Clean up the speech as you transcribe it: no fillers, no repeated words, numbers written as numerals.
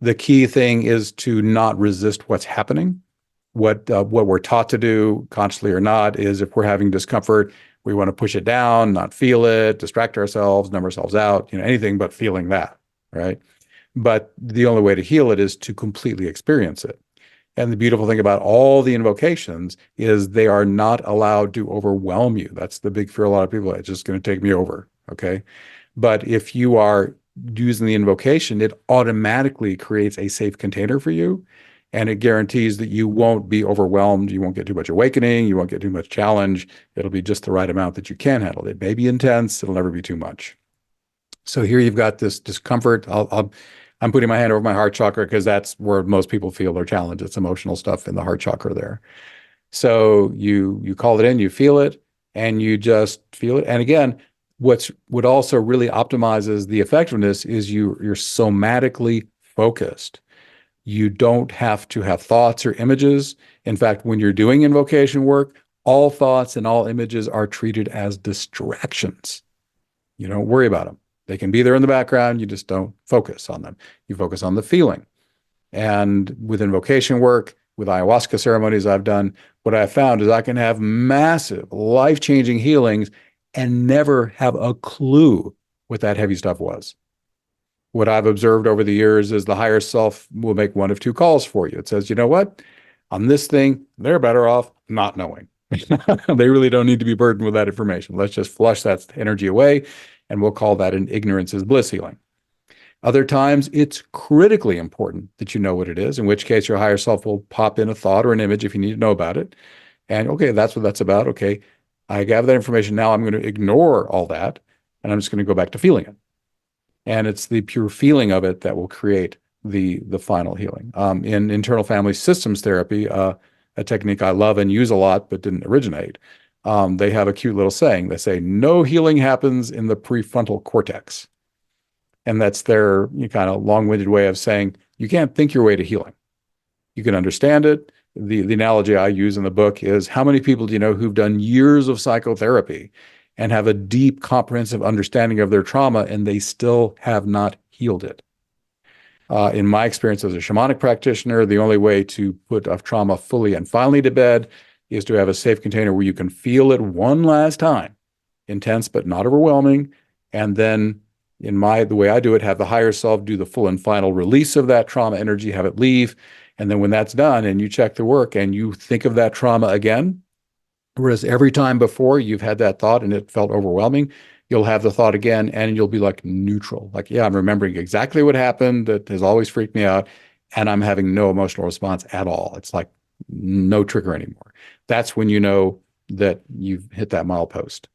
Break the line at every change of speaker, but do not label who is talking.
The key thing is to not resist what's happening. What we're taught to do, consciously or not, is if we're having discomfort, we want to push it down, not feel it, distract ourselves, numb ourselves out, anything but feeling that, right? But the only way to heal it is to completely experience it. And the beautiful thing about all the invocations is they are not allowed to overwhelm you. That's the big fear of a lot of people. It's just going to take me over, okay? But if you are using the invocation, it automatically creates a safe container for you. And it guarantees that you won't be overwhelmed. You won't get too much awakening. You won't get too much challenge. It'll be just the right amount that you can handle. It may be intense. It'll never be too much. So here you've got this discomfort. I'm putting my hand over my heart chakra because that's where most people feel their challenge. It's emotional stuff in the heart chakra there. So you call it in, you feel it, and you just feel it. And again, what also really optimizes the effectiveness is you're somatically focused. You don't have to have thoughts or images. In fact, when you're doing invocation work, all thoughts and all images are treated as distractions. You don't worry about them. They can be there in the background. You just don't focus on them. You focus on the feeling. And with invocation work, with ayahuasca ceremonies I've done, what I found is I can have massive, life-changing healings and never have a clue what that heavy stuff was. What I've observed over the years is the higher self will make one of two calls for you. It says, you know what? On this thing, they're better off not knowing. They really don't need to be burdened with that information. Let's just flush that energy away, and we'll call that an ignorance is bliss healing. Other times, it's critically important that you know what it is, in which case your higher self will pop in a thought or an image if you need to know about it. And okay, that's what that's about. Okay, I gather that information. Now I'm going to ignore all that, and I'm just going to go back to feeling it. And it's the pure feeling of it that will create the final healing. In internal family systems therapy, a technique I love and use a lot but didn't originate, they have a cute little saying. They say, no healing happens in the prefrontal cortex. And that's their kind of long-winded way of saying, you can't think your way to healing. You can understand it. The analogy I use in the book is, how many people do you know who've done years of psychotherapy and have a deep, comprehensive understanding of their trauma, and they still have not healed it? In my experience as a shamanic practitioner, the only way to put a trauma fully and finally to bed is to have a safe container where you can feel it one last time, intense but not overwhelming, and then the way I do it, have the higher self do the full and final release of that trauma energy, have it leave, and then when that's done and you check the work and you think of that trauma again, whereas every time before you've had that thought and it felt overwhelming, you'll have the thought again and you'll be like neutral. Like, yeah, I'm remembering exactly what happened that has always freaked me out, and I'm having no emotional response at all. It's like no trigger anymore. That's when you know that you've hit that milepost.